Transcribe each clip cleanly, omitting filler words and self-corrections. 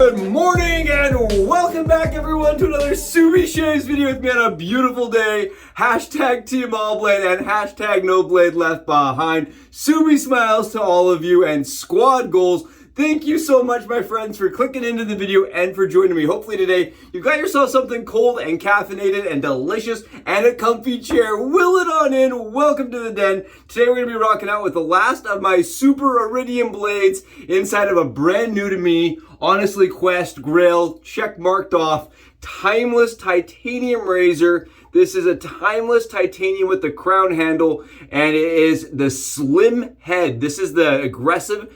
Good morning and welcome back everyone to another Subi Shaves video with me on a beautiful day. Hashtag Team All Blade and hashtag No Blade Left Behind. Subi smiles to all of you and squad goals. Thank you so much, my friends, for clicking into the video and for joining me. Hopefully today you've got yourself something cold and caffeinated and delicious and a comfy chair. Will it on in. Welcome to the den. Today we're going to be rocking out with the last of my super Iridium blades inside of a brand new to me, honestly, Quest grill, check marked off, timeless titanium razor. This is a timeless titanium with the crown handle, and it is the slim head. This is the aggressive,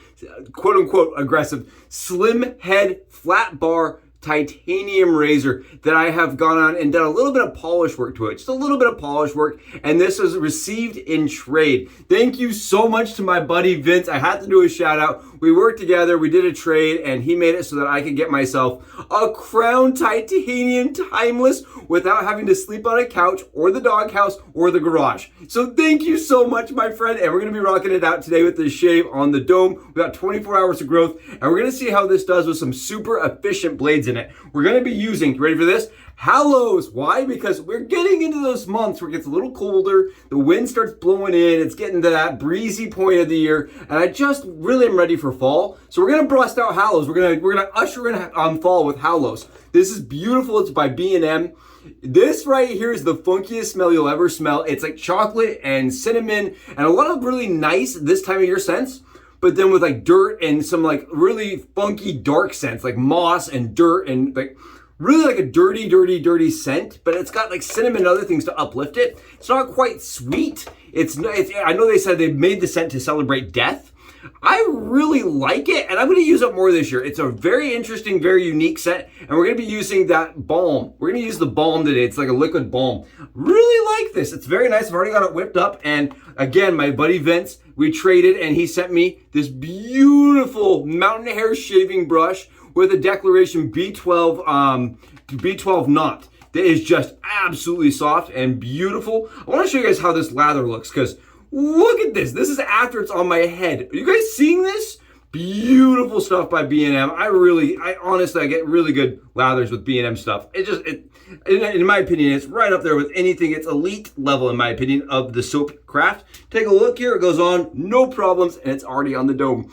quote unquote aggressive, slim head flat bar titanium razor that I have gone on and done a little bit of polish work to it. Just a little bit of polish work, and this was received in trade. Thank you so much to my buddy Vince. I had to do a shout out. We worked together, we did a trade, and he made it so that I could get myself a crown titanium timeless without having to sleep on a couch or the doghouse or the garage. So thank you so much, my friend, and we're gonna be rocking it out today with this shave on the dome. We got 24 hours of growth, and we're gonna see how this does with some super efficient blades in it. We're gonna be using, ready for this? HALLOWS. Why? Because we're getting into those months where it gets a little colder, the wind starts blowing in, it's getting to that breezy point of the year, and I just really am ready for fall. So we're gonna bust out HALLOWS. We're gonna usher in fall with HALLOWS. This is beautiful. It's by B&M. This right here is the funkiest smell you'll ever smell. It's like chocolate and cinnamon and a lot of really nice this time of year scents, but then with like dirt and some like really funky dark scents like moss and dirt and like really like a dirty scent, but it's got like cinnamon and other things to uplift it. It's not quite sweet. I know they said they made the scent to celebrate death. I really like it, and I'm going to use it more this year. It's a very interesting, very unique scent, and we're going to be using that balm. We're going to use the balm today. It's like a liquid balm. Really like this. It's very nice. I've already got it whipped up, and again, my buddy Vince, we traded, and he sent me this beautiful mountain hair shaving brush with a Declaration B12 knot that is just absolutely soft and beautiful. I want to show you guys how this lather looks, because look at this. This is after it's on my head. Are you guys seeing this? Beautiful stuff by B&M. I honestly get really good lathers with B&M stuff. In my opinion, it's right up there with anything. It's elite level, in my opinion, of the soap craft. Take a look here. It goes on, no problems, and it's already on the dome.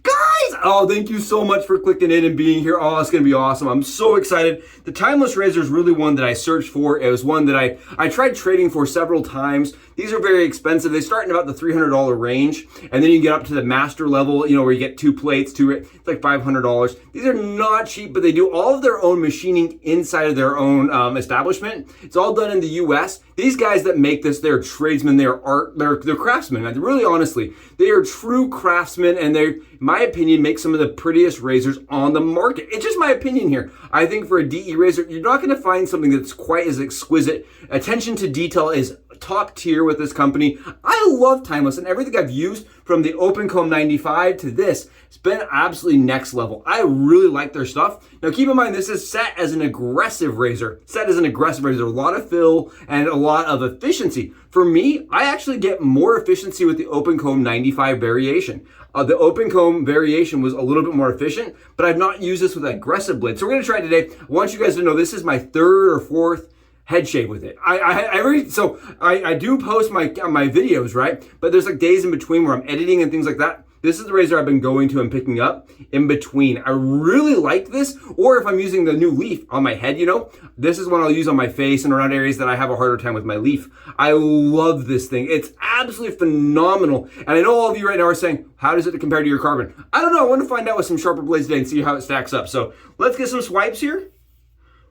Guys, oh, thank you so much for clicking in and being here. Oh, it's going to be awesome. I'm so excited. The Timeless Razor is really one that I searched for. It was one that I tried trading for several times. These are very expensive. They start in about the $300 range, and then you get up to the master level, you know, where you get two plates, it's like $500. These are not cheap, but they do all of their own machining inside of their own establishment. It's all done in the US. These guys that make this, they're tradesmen, they're craftsmen. And really, honestly, they are true craftsmen, and they, in my opinion, make some of the prettiest razors on the market. It's just my opinion here. I think for a DE razor, you're not going to find something that's quite as exquisite. Attention to detail is top tier with this company. I love Timeless, and everything I've used from the Open Comb 95 to this, it's been absolutely next level. I really like their stuff. Now keep in mind, this is set as an aggressive razor. A lot of fill and a lot of efficiency. For me, I actually get more efficiency with the Open Comb 95 variation. The Open Comb variation was a little bit more efficient, but I've not used this with an aggressive blade. So we're gonna try it today. I want you guys to know this is my third or fourth head shave with it. I do post my videos, right? But there's like days in between where I'm editing and things like that. This is the razor I've been going to and picking up in between. I really like this. Or if I'm using the new leaf on my head, you know, this is one I'll use on my face and around areas that I have a harder time with my leaf. I love this thing. It's absolutely phenomenal. And I know all of you right now are saying, how does it compare to your carbon? I don't know. I want to find out with some sharper blades today and see how it stacks up. So let's get some swipes here.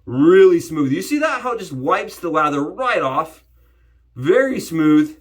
Really smooth. You see that? How it just wipes the lather right off. Very smooth.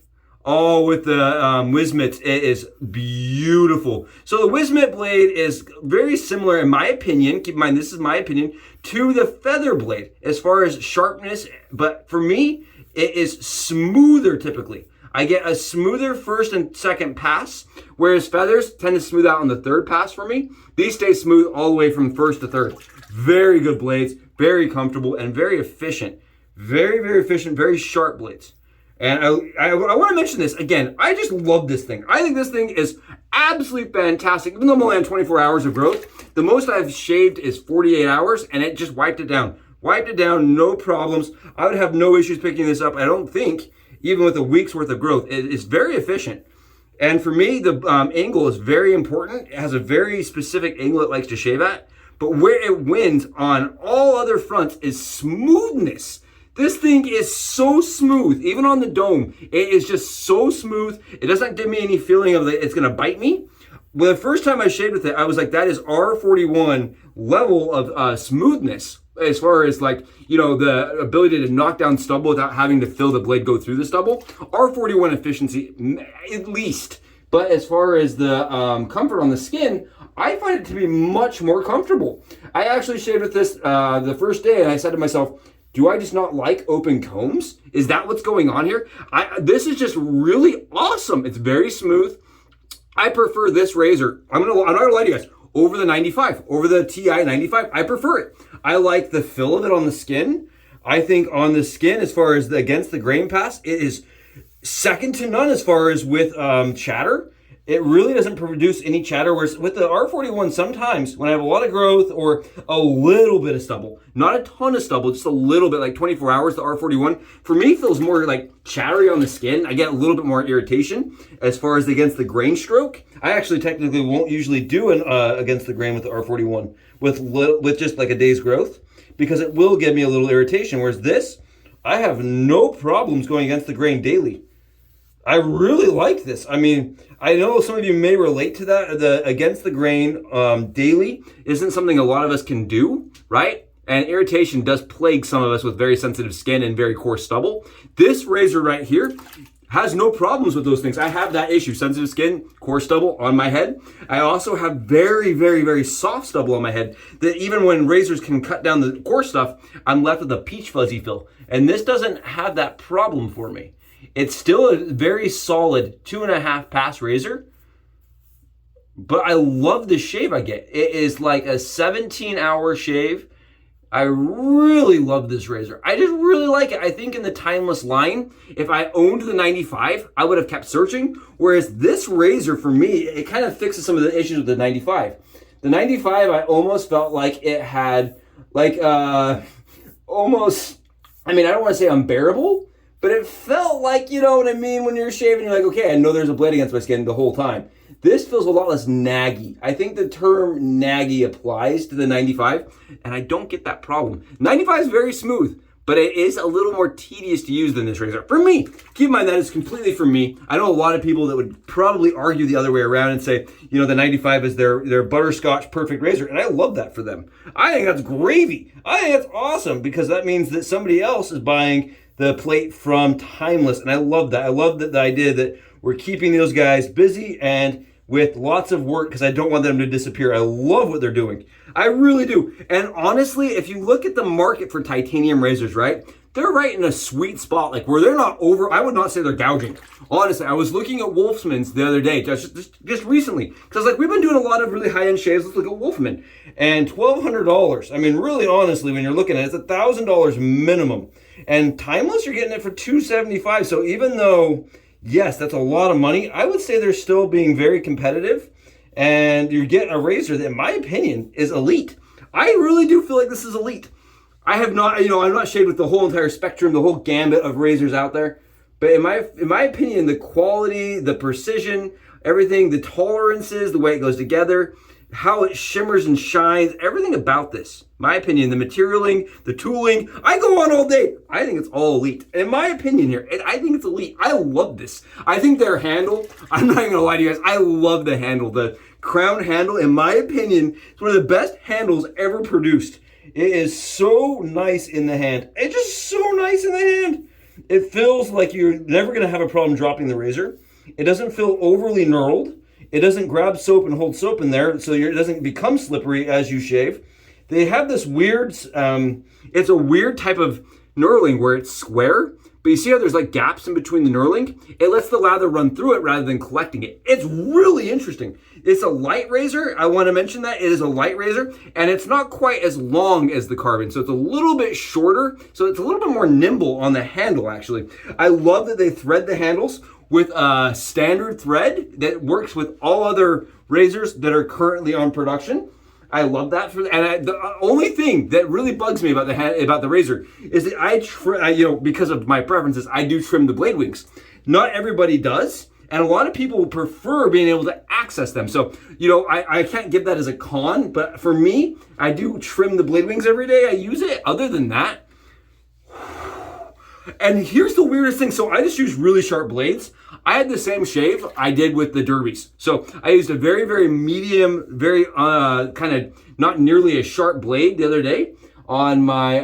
Oh, with the Wizamet, it is beautiful. So the Wizamet blade is very similar, in my opinion, keep in mind this is my opinion, to the feather blade as far as sharpness. But for me, it is smoother typically. I get a smoother first and second pass, whereas feathers tend to smooth out on the third pass for me. These stay smooth all the way from first to third. Very good blades, very comfortable, and very efficient. Very, very efficient, very sharp blades. And I want to mention this again. I just love this thing. I think this thing is absolutely fantastic. Even though I'm only on 24 hours of growth, the most I've shaved is 48 hours, and it just wiped it down. Wiped it down, no problems. I would have no issues picking this up. I don't think, even with a week's worth of growth, it is very efficient. And for me, the angle is very important. It has a very specific angle it likes to shave at. But where it wins on all other fronts is smoothness. This thing is so smooth, even on the dome. It is just so smooth. It doesn't give me any feeling of that it's gonna bite me. Well, the first time I shaved with it, I was like, that is R41 level of smoothness, as far as like, you know, the ability to knock down stubble without having to feel the blade go through the stubble. R41 efficiency, at least. But as far as the comfort on the skin, I find it to be much more comfortable. I actually shaved with this the first day, and I said to myself, do I just not like open combs? Is that what's going on here? This is just really awesome. It's very smooth. I prefer this razor. I'm not gonna lie to you guys, over the 95, over the TI 95. I prefer it. I like the feel of it on the skin. I think on the skin, as far as against the grain pass, it is second to none as far as with chatter. It really doesn't produce any chatter, whereas with the R41, sometimes when I have a lot of growth or a little bit of stubble, not a ton of stubble, just a little bit, like 24 hours, the R41, for me feels more like chattery on the skin. I get a little bit more irritation as far as against the grain stroke. I actually technically won't usually do an against the grain with the R41 with just like a day's growth, because it will give me a little irritation, whereas this, I have no problems going against the grain daily. I really like this. I mean, I know some of you may relate to that. The against the grain daily isn't something a lot of us can do, right? And irritation does plague some of us with very sensitive skin and very coarse stubble. This razor right here has no problems with those things. I have that issue, sensitive skin, coarse stubble on my head. I also have very, very, very soft stubble on my head that even when razors can cut down the coarse stuff, I'm left with a peach fuzzy feel. And this doesn't have that problem for me. It's still a very solid 2.5 pass razor, but I love the shave I get. It is like a 17-hour shave. I really love this razor. I just really like it. I think in the timeless line, if I owned the 95, I would have kept searching. Whereas this razor, for me, it kind of fixes some of the issues with the 95. The 95, I almost felt like it had like almost, I mean, I don't want to say unbearable, but it felt like, you know what I mean, when you're shaving, you're like, okay, I know there's a blade against my skin the whole time. This feels a lot less naggy. I think the term naggy applies to the 95, and I don't get that problem. 95 is very smooth, but it is a little more tedious to use than this razor. For me, keep in mind that is completely for me. I know a lot of people that would probably argue the other way around and say, you know, the 95 is their butterscotch perfect razor, and I love that for them. I think that's gravy. I think that's awesome, because that means that somebody else is buying the plate from Timeless, and I love that. I love the idea that we're keeping those guys busy and with lots of work, because I don't want them to disappear. I love what they're doing. I really do. And honestly, if you look at the market for titanium razors, right, they're right in a sweet spot, like where they're not over, I would not say they're gouging. Honestly, I was looking at Wolfman's the other day, just recently, because like we've been doing a lot of really high-end shaves. Let's look at Wolfman. And $1,200. I mean, really honestly, when you're looking at it, it's $1,000 minimum. And Timeless, you're getting it for $275. So even though, yes, that's a lot of money, I would say they're still being very competitive. And you're getting a razor that, in my opinion, is elite. I really do feel like this is elite. I have not, you know, I'm not shaved with the whole entire spectrum, the whole gambit of razors out there. But in my opinion, the quality, the precision, everything, the tolerances, the way it goes together, how it shimmers and shines, everything about this, my opinion, the materialing, the tooling, I go on all day. I think it's all elite. In my opinion here, I think it's elite. I love this. I think their handle, I'm not even gonna lie to you guys, I love the handle. The crown handle, in my opinion, is one of the best handles ever produced. It is so nice in the hand. It's just so nice in the hand. It feels like you're never gonna have a problem dropping the razor. It doesn't feel overly knurled. It doesn't grab soap and hold soap in there, so it doesn't become slippery as you shave. They have this weird, it's a weird type of knurling where it's square, but you see how there's like gaps in between the knurling? It lets the lather run through it rather than collecting it. It's really interesting. It's a light razor. I want to mention that it is a light razor, and it's not quite as long as the carbon, so it's a little bit shorter, so it's a little bit more nimble on the handle actually. I love that they thread the handles with a standard thread that works with all other razors that are currently on production. I love that. The only thing that really bugs me about the razor is that because of my preferences, I do trim the blade wings. Not everybody does, and a lot of people prefer being able to access them. So, I can't give that as a con, but for me, I do trim the blade wings every day. I use it. Other than that, and here's the weirdest thing. So I just use really sharp blades. I had the same shave I did with the derbies. So I used a very, very medium, very kind of not nearly a sharp blade the other day on my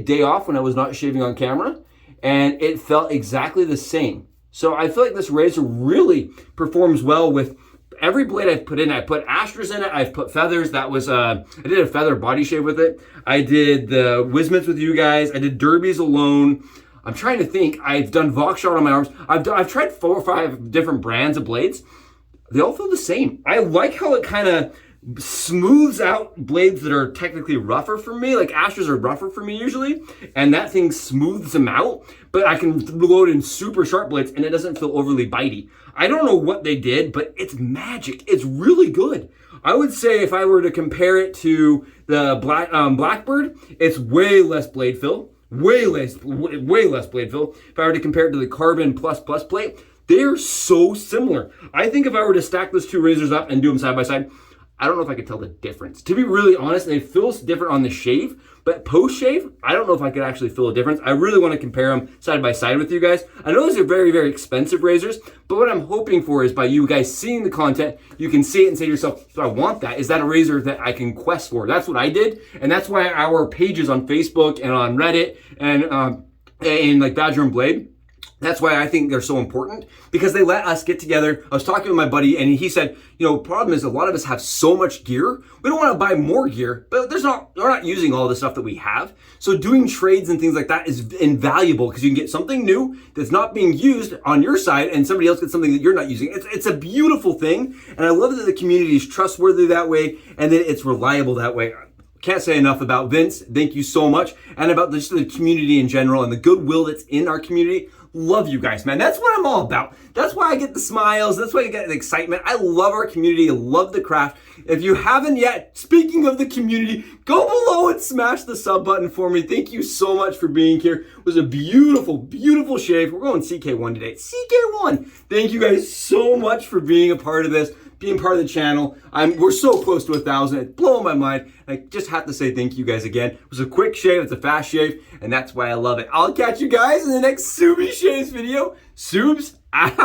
day off when I was not shaving on camera. And it felt exactly the same. So I feel like this razor really performs well with every blade I've put in. I put asters in it. I've put feathers. That was, I did a feather body shave with it. I did the Wizamets with you guys. I did derbies alone. I'm trying to think. I've done Voxshot on my arms. I've tried 4 or 5 different brands of blades. They all feel the same. I like how it kind of smooths out blades that are technically rougher for me. Like asters are rougher for me usually, and that thing smooths them out. But I can load in super sharp blades and it doesn't feel overly bitey. I don't know what they did, but it's magic. It's really good. I would say if I were to compare it to the Blackbird, it's way less blade fill. Way less blade fill. If I were to compare it to the Carbon Plus plate, they're so similar. I think if I were to stack those 2 razors up and do them side by side, I don't know if I could tell the difference. To be really honest, it feels different on the shave, but post-shave, I don't know if I could actually feel a difference. I really want to compare them side by side with you guys. I know those are very, very expensive razors, but what I'm hoping for is by you guys seeing the content, you can see it and say to yourself, so I want that. Is that a razor that I can quest for? That's what I did, and that's why our pages on Facebook and on Reddit and like Badger and Blade, that's why I think they're so important, because they let us get together. I was talking with my buddy and he said, problem is a lot of us have so much gear. We don't want to buy more gear, but we're not using all the stuff that we have. So doing trades and things like that is invaluable because you can get something new that's not being used on your side and somebody else gets something that you're not using. It's a beautiful thing. And I love that the community is trustworthy that way and that it's reliable that way. Can't say enough about Vince. Thank you so much. And about just the community in general and the goodwill that's in our community. Love you guys, man. That's what I'm all about. That's why I get the smiles. That's why I get the excitement. I love our community. I love the craft. If you haven't yet, speaking of the community, go below and smash the sub button for me. Thank you so much for being here. It was a beautiful, beautiful shave. We're going CK1 today. CK1. Thank you guys so much for being a part of this, being part of the channel. We're so close to 1,000. It's blowing my mind. I just have to say thank you guys again. It was a quick shave. It's a fast shave, and that's why I love it. I'll catch you guys in the next Subie Shaves video. Subs out.